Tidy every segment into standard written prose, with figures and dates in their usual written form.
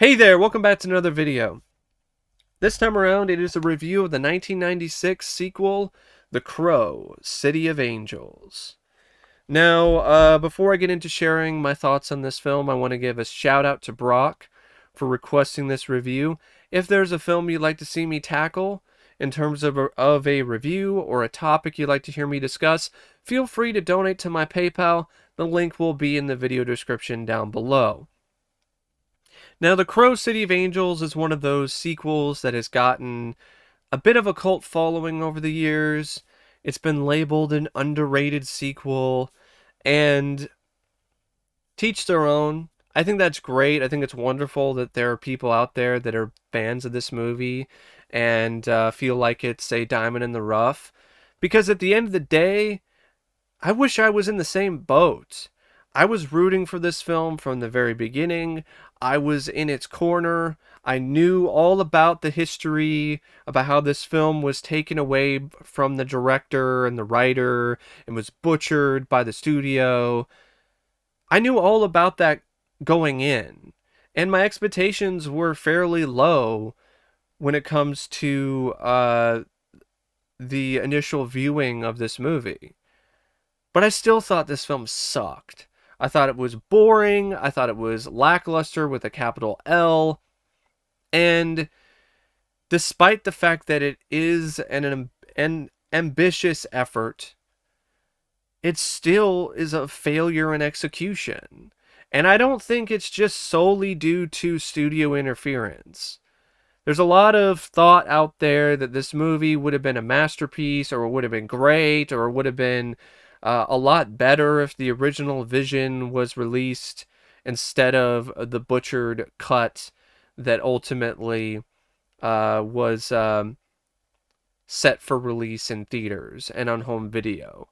Hey there, welcome back to another video. This time around, it is a review of the 1996 sequel, The Crow, City of Angels. Now, before I get into sharing my thoughts on this film, I want to give a shout out to Brock for requesting this review. If there's a film you'd like to see me tackle in terms of a review or a topic you'd like to hear me discuss, feel free to donate to my PayPal. The link will be in the video description down below. Now, The Crow City of Angels is one of those sequels that has gotten a bit of a cult following over the years. It's been labeled an underrated sequel, and teach their own. I think that's great. I think it's wonderful that there are people out there that are fans of this movie and feel like it's a diamond in the rough. Because at the end of the day, I wish I was in the same boat. I was rooting for this film from the very beginning. I was in its corner. I knew all about the history, about how this film was taken away from the director and the writer and was butchered by the studio. I knew all about that going in. And my expectations were fairly low when it comes to the initial viewing of this movie. But I still thought this film sucked. I thought it was boring. I thought it was lackluster with a capital L. And despite the fact that it is an ambitious effort, it still is a failure in execution. And I don't think it's just solely due to studio interference. There's a lot of thought out there that this movie would have been a masterpiece, or would have been great, or would have been a lot better if the original vision was released instead of the butchered cut that ultimately was set for release in theaters and on home video.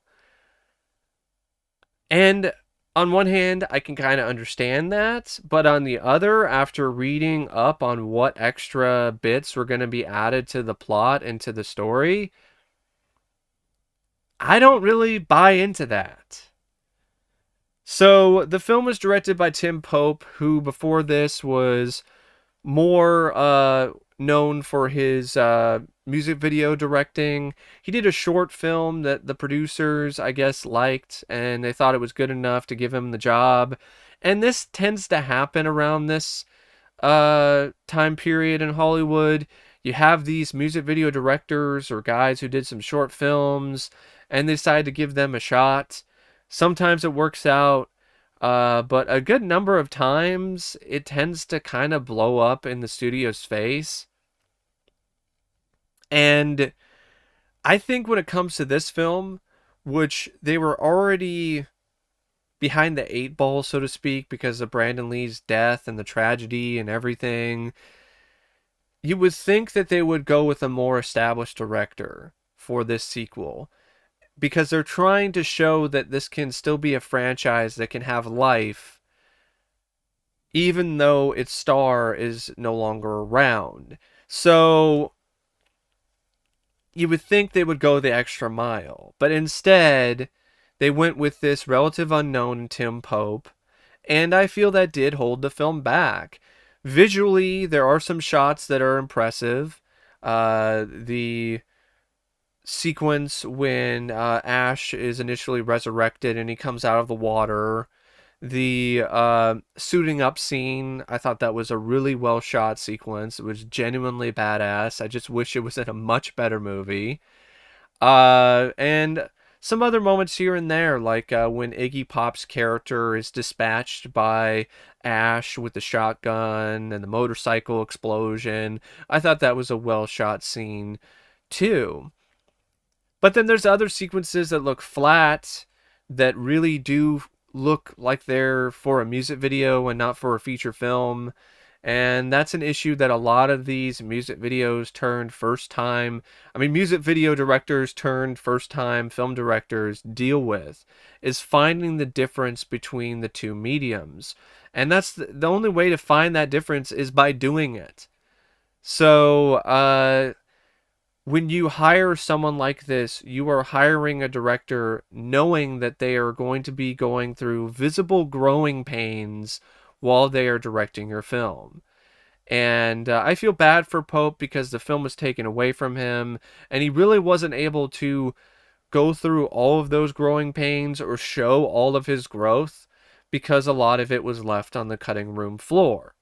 And on one hand, I can kind of understand that, but on the other, after reading up on what extra bits were going to be added to the plot and to the story, I don't really buy into that. So, the film was directed by Tim Pope, who before this was more known for his music video directing. He did a short film that the producers, I guess, liked, and they thought it was good enough to give him the job. And this tends to happen around this time period in Hollywood. You have these music video directors or guys who did some short films, and they decide to give them a shot. Sometimes it works out, but a good number of times it tends to kind of blow up in the studio's face. And I think when it comes to this film, which they were already behind the eight ball, so to speak, because of Brandon Lee's death and the tragedy and everything, you would think that they would go with a more established director for this sequel, because they're trying to show that this can still be a franchise that can have life even though its star is no longer around. So you would think they would go the extra mile, but instead they went with this relative unknown Tim Pope, and I feel that did hold the film back. Visually, there are some shots that are impressive. The sequence when Ash is initially resurrected and he comes out of the water. The suiting up scene, I thought that was a really well shot sequence. It was genuinely badass. I just wish it was in a much better movie. And some other moments here and there, like when Iggy Pop's character is dispatched by Ash with the shotgun and the motorcycle explosion. I thought that was a well shot scene too. But then there's other sequences that look flat, that really do look like they're for a music video and not for a feature film. And that's an issue that a lot of these music videos turned first time, music video directors turned first time film directors deal with, is finding the difference between the two mediums. And that's the only way to find that difference is by doing it. So, when you hire someone like this, you are hiring a director knowing that they are going to be going through visible growing pains while they are directing your film. And I feel bad for Pope because the film was taken away from him, and he really wasn't able to go through all of those growing pains or show all of his growth because a lot of it was left on the cutting room floor.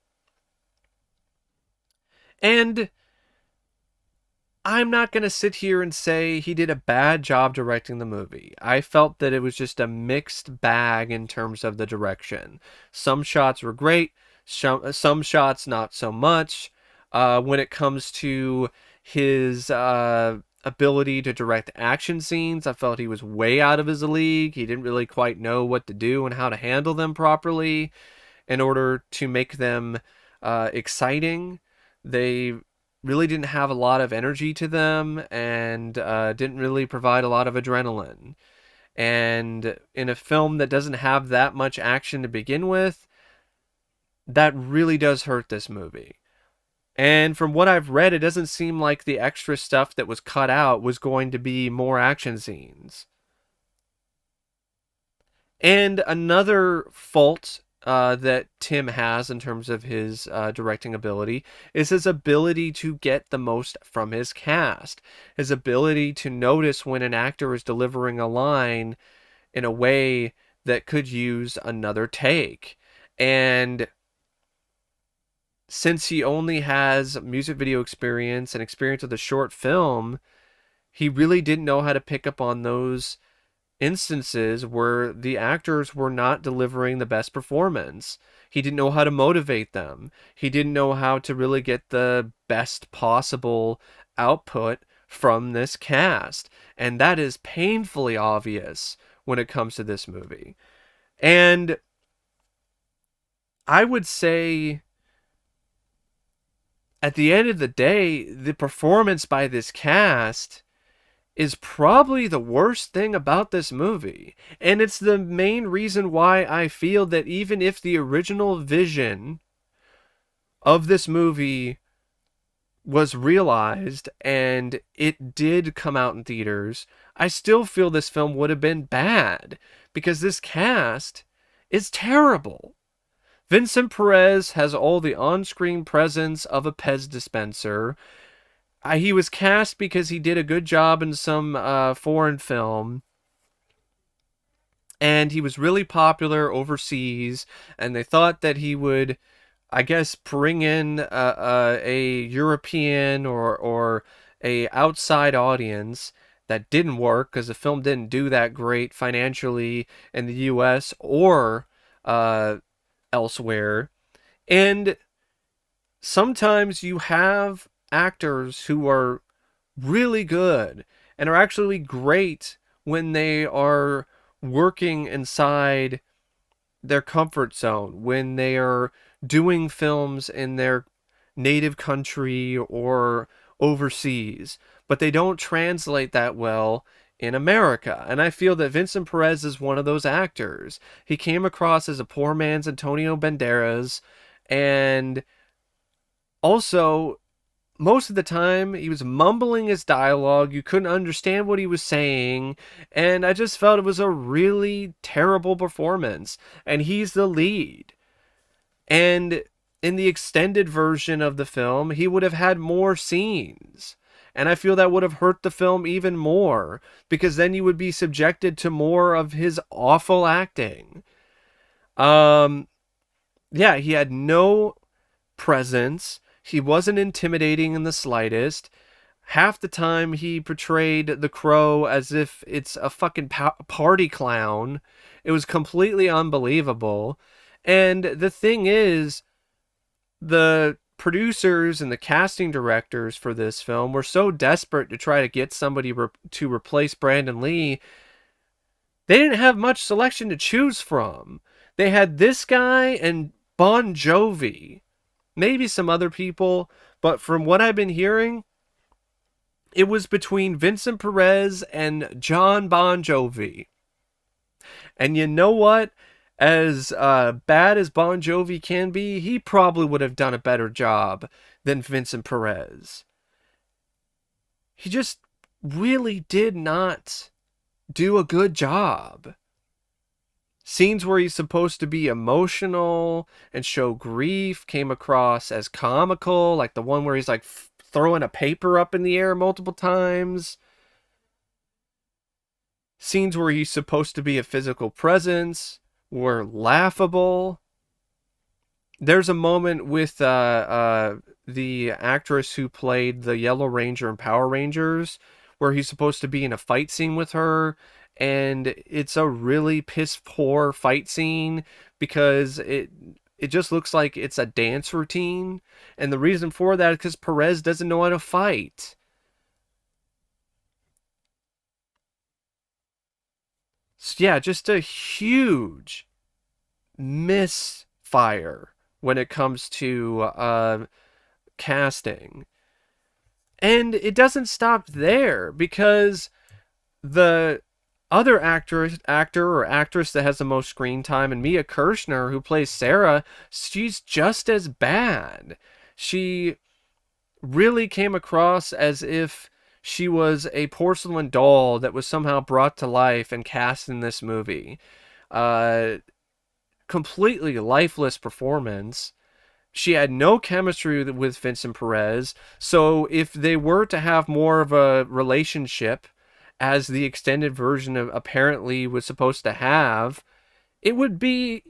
And I'm not going to sit here and say he did a bad job directing the movie. I felt that it was just a mixed bag in terms of the direction. Some shots were great, some shots not so much. When it comes to his ability to direct action scenes, I felt he was way out of his league. He didn't really quite know what to do and how to handle them properly in order to make them exciting. They really didn't have a lot of energy to them and didn't really provide a lot of adrenaline. And in a film that doesn't have that much action to begin with, that really does hurt this movie. And from what I've read, it doesn't seem like the extra stuff that was cut out was going to be more action scenes. And another fault that Tim has in terms of his directing ability is his ability to get the most from his cast. His ability to notice when an actor is delivering a line in a way that could use another take. And since he only has music video experience and experience with a short film, he really didn't know how to pick up on those instances where the actors were not delivering the best performance. He didn't know how to motivate them. He didn't know how to really get the best possible output from this cast. And that is painfully obvious when it comes to this movie. And I would say at the end of the day, the performance by this cast is probably the worst thing about this movie. And it's the main reason why I feel that even if the original vision of this movie was realized and it did come out in theaters, I still feel this film would have been bad because this cast is terrible. Vincent Perez has all the on-screen presence of a Pez dispenser. He was cast because he did a good job in some foreign film, and he was really popular overseas, and they thought that he would, I guess, bring in a European or a outside audience. That didn't work because the film didn't do that great financially in the U.S. or elsewhere. And sometimes you have actors who are really good and are actually great when they are working inside their comfort zone, when they are doing films in their native country or overseas, but they don't translate that well in America. And I feel that Vincent Perez is one of those actors. He came across as a poor man's Antonio Banderas, and also most of the time he was mumbling his dialogue. You couldn't understand what he was saying, and I just felt it was a really terrible performance. And he's the lead. And in the extended version of the film, he would have had more scenes. And I feel that would have hurt the film even more, because then you would be subjected to more of his awful acting. Yeah, he had no presence. He wasn't intimidating in the slightest. Half the time he portrayed the Crow as if it's a fucking party clown. It was completely unbelievable. And the thing is, the producers and the casting directors for this film were so desperate to try to get somebody to replace Brandon Lee, they didn't have much selection to choose from. They had this guy and Bon Jovi, maybe some other people, but from what I've been hearing, it was between Vincent Perez and John Bon Jovi. And you know what? As bad as Bon Jovi can be, he probably would have done a better job than Vincent Perez. He just really did not do a good job. Scenes where he's supposed to be emotional and show grief came across as comical, like the one where he's like throwing a paper up in the air multiple times. Scenes where he's supposed to be a physical presence were laughable. There's a moment with the actress who played the Yellow Ranger in Power Rangers where he's supposed to be in a fight scene with her, and it's a really piss poor fight scene because it just looks like it's a dance routine, and the reason for that is because Perez doesn't know how to fight. So yeah, just a huge misfire when it comes to casting. And it doesn't stop there because the other actor or actress that has the most screen time, and Mia Kirshner, who plays Sarah, she's just as bad. She really came across as if she was a porcelain doll that was somehow brought to life and cast in this movie. Uh, Completely lifeless performance. She had no chemistry with Vincent Perez. So if they were to have more of a relationship, as the extended version of apparently was supposed to have, it would be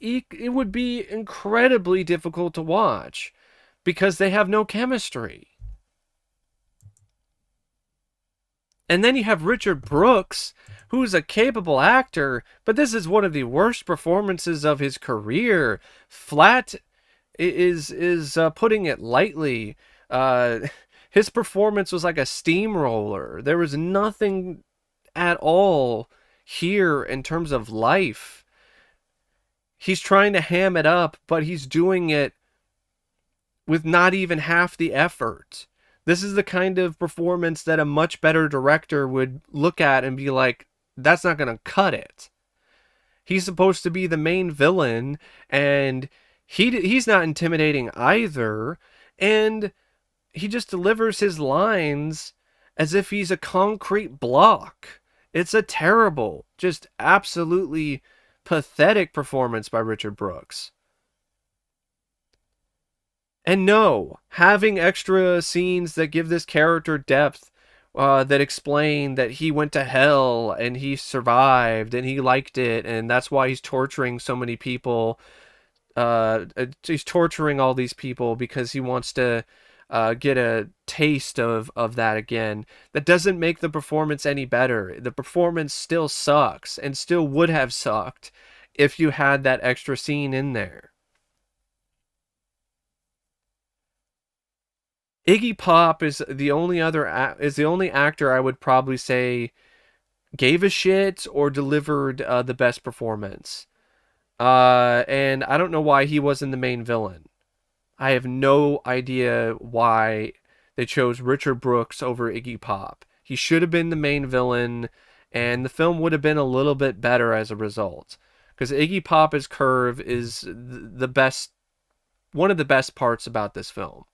incredibly difficult to watch because they have no chemistry. And then you have Richard Brooks, who's a capable actor, but this is one of the worst performances of his career. Flat is putting it lightly. Uh, his performance was like a steamroller. There was nothing at all here in terms of life. He's trying to ham it up, but he's doing it with not even half the effort. This is the kind of performance that a much better director would look at and be like, that's not going to cut it. He's supposed to be the main villain, and he's not intimidating either, and he just delivers his lines as if he's a concrete block. It's a terrible, just absolutely pathetic performance by Richard Brooks. And no, having extra scenes that give this character depth, that explain that he went to hell and he survived and he liked it, and that's why he's torturing so many people. He's torturing all these people because he wants to get a taste of that again. That doesn't make the performance any better. The performance still sucks and still would have sucked if you had that extra scene in there. Iggy Pop is the only actor I would probably say gave a shit or delivered the best performance. And I don't know why he wasn't the main villain. I have no idea why they chose Richard Brooks over Iggy Pop. He should have been the main villain, and the film would have been a little bit better as a result. Because Iggy Pop's curve is the best, one of the best parts about this film.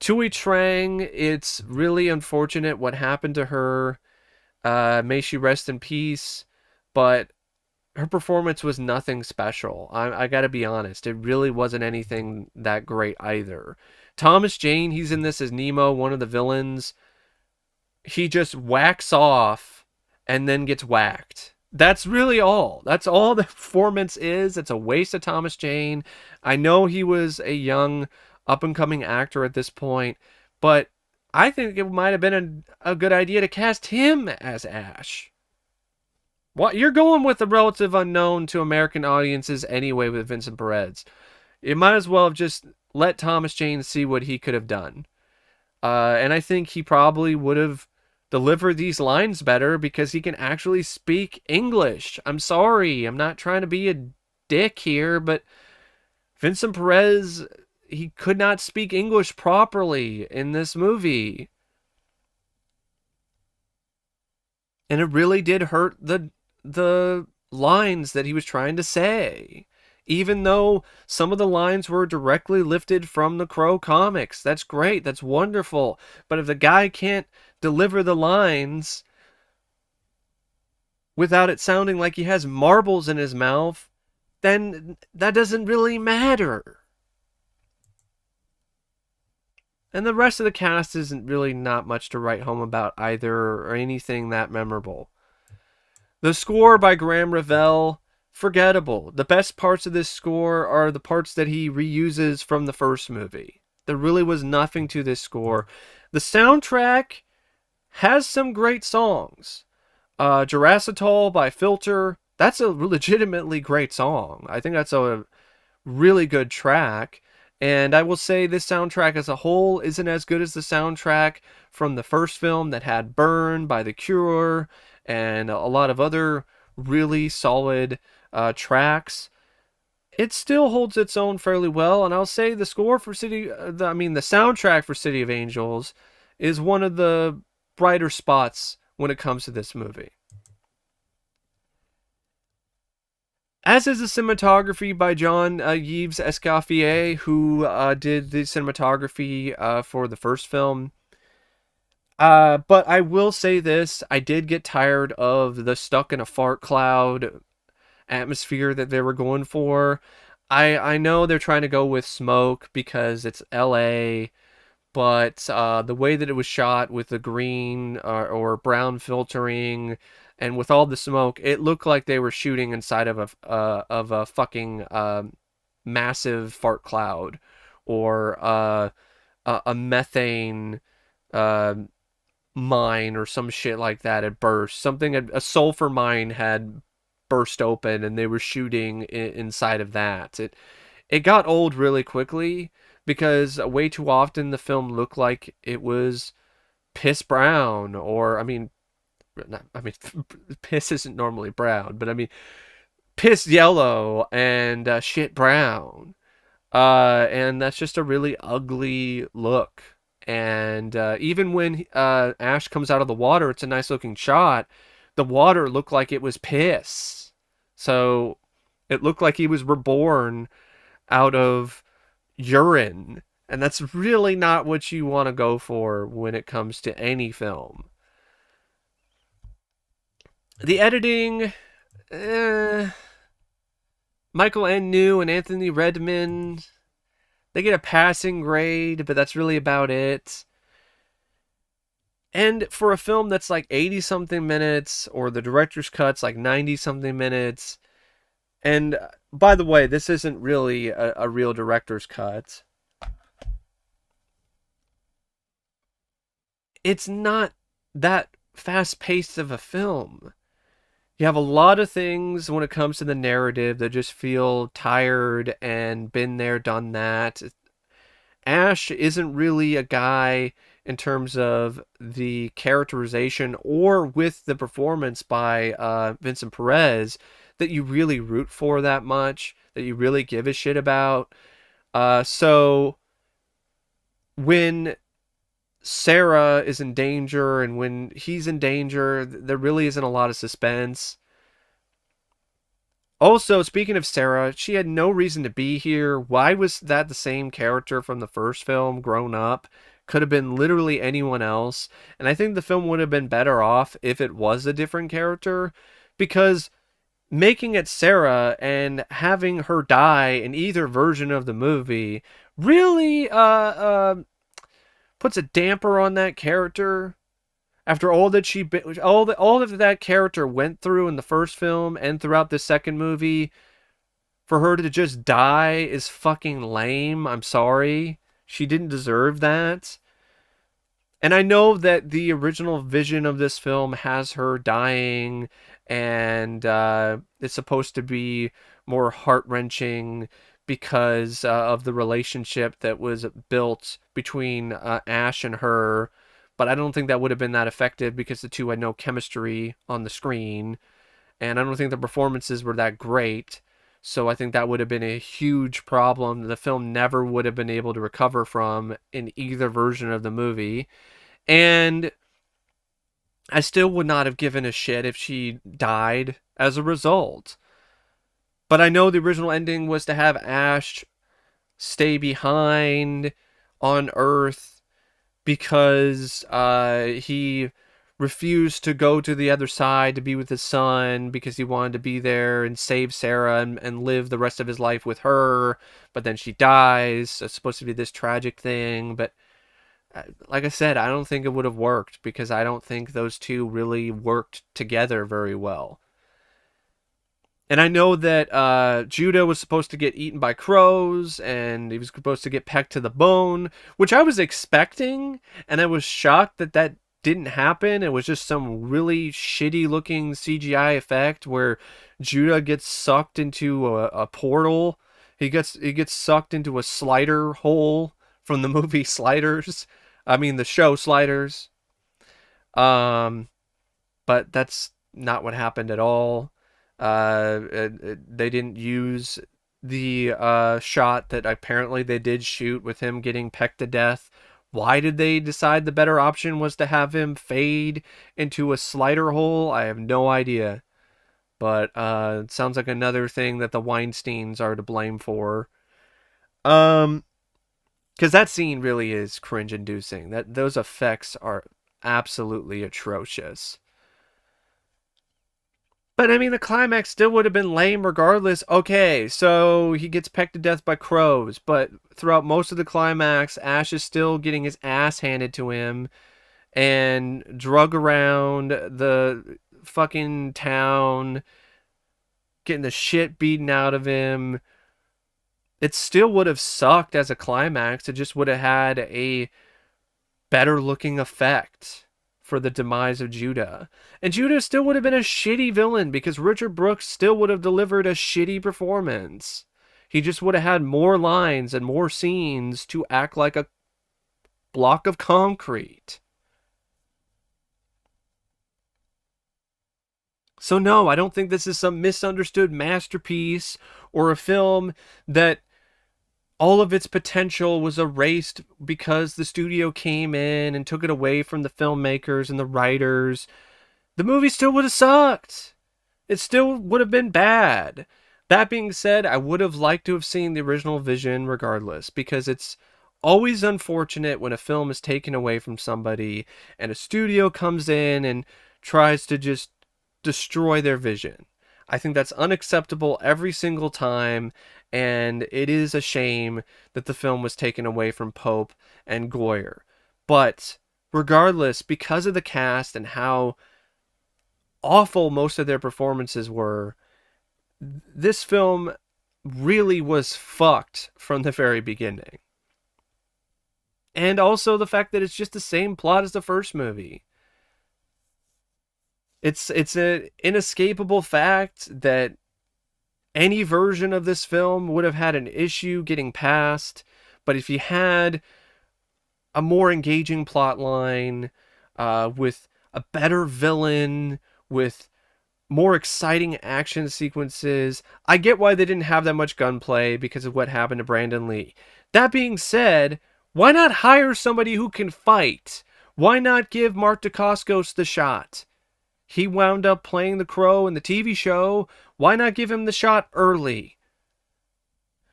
Thuy Trang, it's really unfortunate what happened to her. May she rest in peace. But her performance was nothing special. I gotta be honest. It really wasn't anything that great either. Thomas Jane, he's in this as Nemo, one of the villains. He just whacks off and then gets whacked. That's really all. That's all the performance is. It's a waste of Thomas Jane. I know he was a young, up and coming actor at this point, but I think it might have been a good idea to cast him as Ash. What, you're going with the relative unknown to American audiences anyway with Vincent Perez. You might as well have just let Thomas Jane see what he could have done. And I think he probably would have delivered these lines better because he can actually speak English. I'm sorry, I'm not trying to be a dick here, but Vincent Perez, he could not speak English properly in this movie. And it really did hurt the lines that he was trying to say. Even though some of the lines were directly lifted from the Crow comics. That's great. That's wonderful. But if the guy can't deliver the lines, without it sounding like he has marbles in his mouth, then that doesn't really matter. And the rest of the cast isn't really not much to write home about either, or anything that memorable. The score by Graham Revell, forgettable. The best parts of this score are the parts that he reuses from the first movie. There really was nothing to this score. The soundtrack has some great songs. Jurassitol by Filter, that's a legitimately great song. I think that's a really good track. And I will say this soundtrack as a whole isn't as good as the soundtrack from the first film that had Burn by The Cure and a lot of other really solid tracks. It still holds its own fairly well, and I'll say the score for the soundtrack for City of Angels is one of the brighter spots when it comes to this movie. As is the cinematography by John Yves Escoffier, who did the cinematography for the first film. But I will say this, I did get tired of the stuck in a fart cloud atmosphere that they were going for. I know they're trying to go with smoke because it's LA, but the way that it was shot with the green or brown filtering and with all the smoke, it looked like they were shooting inside of a fucking massive fart cloud or a methane uh, mine or some shit like that had burst. A sulfur mine had burst open and they were shooting inside of that. It got old really quickly because way too often the film looked like it was piss brown or piss isn't normally brown, but I mean piss yellow and shit brown. And that's just a really ugly look. And even when Ash comes out of the water, it's a nice looking shot. The water looked like it was piss. So it looked like he was reborn out of urine. And that's really not what you want to go for when it comes to any film. The editing, Michael N. New and Anthony Redmond, they get a passing grade, but that's really about it. And for a film that's like 80 something minutes, or the director's cut's like 90 something minutes, and by the way, this isn't really a real director's cut. It's not that fast paced of a film. You have a lot of things when it comes to the narrative that just feel tired and been there, done that. Ash isn't really a guy in terms of the characterization or with the performance by Vincent Perez that you really root for that much, that you really give a shit about. So when Sarah is in danger and when he's in danger, there really isn't a lot of suspense. Also, speaking of Sarah, she had no reason to be here. Why was that the same character from the first film grown up? Could have been literally anyone else. And I think the film would have been better off if it was a different character. Because making it Sarah and having her die in either version of the movie really puts a damper on that character. After all that all that that character went through in the first film and throughout the second movie, for her to just die is fucking lame. I'm sorry. She didn't deserve that. And I know that the original vision of this film has her dying, and it's supposed to be more heart wrenching because of the relationship that was built between Ash and her. But I don't think that would have been that effective because the two had no chemistry on the screen, and I don't think the performances were that great. So I think that would have been a huge problem the film never would have been able to recover from in either version of the movie. And I still would not have given a shit if she died as a result. But I know the original ending was to have Ash stay behind on Earth because he refused to go to the other side to be with his son because he wanted to be there and save Sarah and live the rest of his life with her. But then she dies. It's supposed to be this tragic thing. But like I said, I don't think it would have worked because I don't think those two really worked together very well. And I know that Judah was supposed to get eaten by crows, and he was supposed to get pecked to the bone, which I was expecting, and I was shocked that that didn't happen. It was just some really shitty looking CGI effect where Judah gets sucked into a portal. He gets sucked into a slider hole from the movie Sliders. I mean the show Sliders. Um, but that's not what happened at all. They didn't use the shot that apparently they did shoot with him getting pecked to death. Why did they decide the better option was to have him fade into a slider hole? I have no idea. But it sounds like another thing that the Weinsteins are to blame for. Um, because that scene really is cringe-inducing. That those effects are absolutely atrocious. But I mean, the climax still would have been lame regardless. Okay, so he gets pecked to death by crows, but throughout most of the climax, Ash is still getting his ass handed to him and drug around the fucking town, getting the shit beaten out of him. It still would have sucked as a climax. It just would have had a better looking effect for the demise of Judah. And Judah still would have been a shitty villain because Richard Brooks still would have delivered a shitty performance. He just would have had more lines and more scenes to act like a block of concrete. So no, I don't think this is some misunderstood masterpiece or a film that all of its potential was erased because the studio came in and took it away from the filmmakers and the writers. The movie still would have sucked. It still would have been bad. That being said, I would have liked to have seen the original vision regardless, because it's always unfortunate when a film is taken away from somebody and a studio comes in and tries to just destroy their vision. I think that's unacceptable every single time, and it is a shame that the film was taken away from Pope and Goyer. But regardless, because of the cast and how awful most of their performances were, this film really was fucked from the very beginning. And also the fact that it's just the same plot as the first movie. It's an inescapable fact that any version of this film would have had an issue getting past, but if you had a more engaging plot line, with a better villain, with more exciting action sequences. I get why they didn't have that much gunplay because of what happened to Brandon Lee. That being said, why not hire somebody who can fight? Why not give Mark Dacascos the shot? He wound up playing the Crow in the TV show. Why not give him the shot early?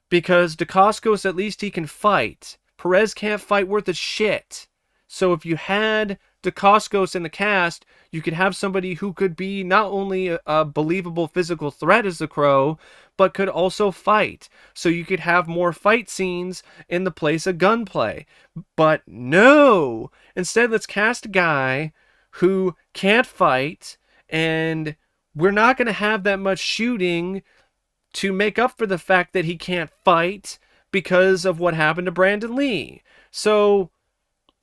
Because Dacascos, at least he can fight. Perez can't fight worth a shit. So if you had Dacascos in the cast, you could have somebody who could be not only a believable physical threat as the Crow, but could also fight. So you could have more fight scenes in the place of gunplay. But no! Instead, let's cast a guy who can't fight, and we're not going to have that much shooting to make up for the fact that he can't fight because of what happened to Brandon Lee. So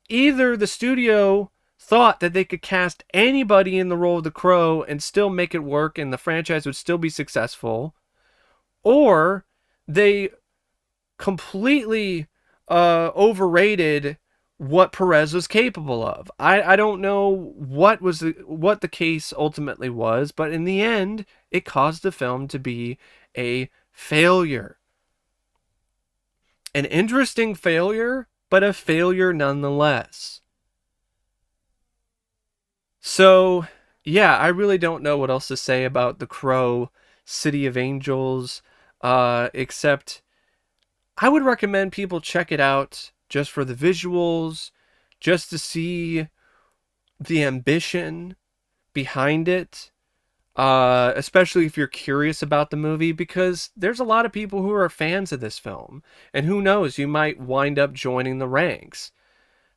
either the studio thought that they could cast anybody in the role of the Crow and still make it work and the franchise would still be successful, or they completely overrated what Perez was capable of. I don't know what the case ultimately was, but in the end, it caused the film to be a failure. An interesting failure, but a failure nonetheless. So, yeah, I really don't know what else to say about The Crow, City of Angels, except I would recommend people check it out just for the visuals, just to see the ambition behind it, especially if you're curious about the movie, because there's a lot of people who are fans of this film, and who knows, you might wind up joining the ranks.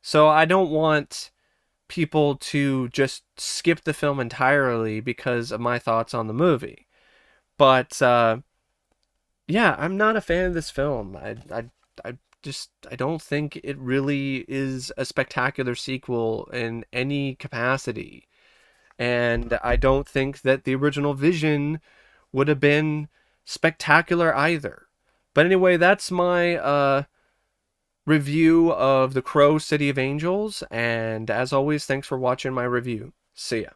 So I don't want people to just skip the film entirely because of my thoughts on the movie. But yeah, I'm not a fan of this film. I don't think it really is a spectacular sequel in any capacity. And I don't think that the original vision would have been spectacular either. But anyway, that's my review of The Crow, City of Angels. And as always, thanks for watching my review. See ya.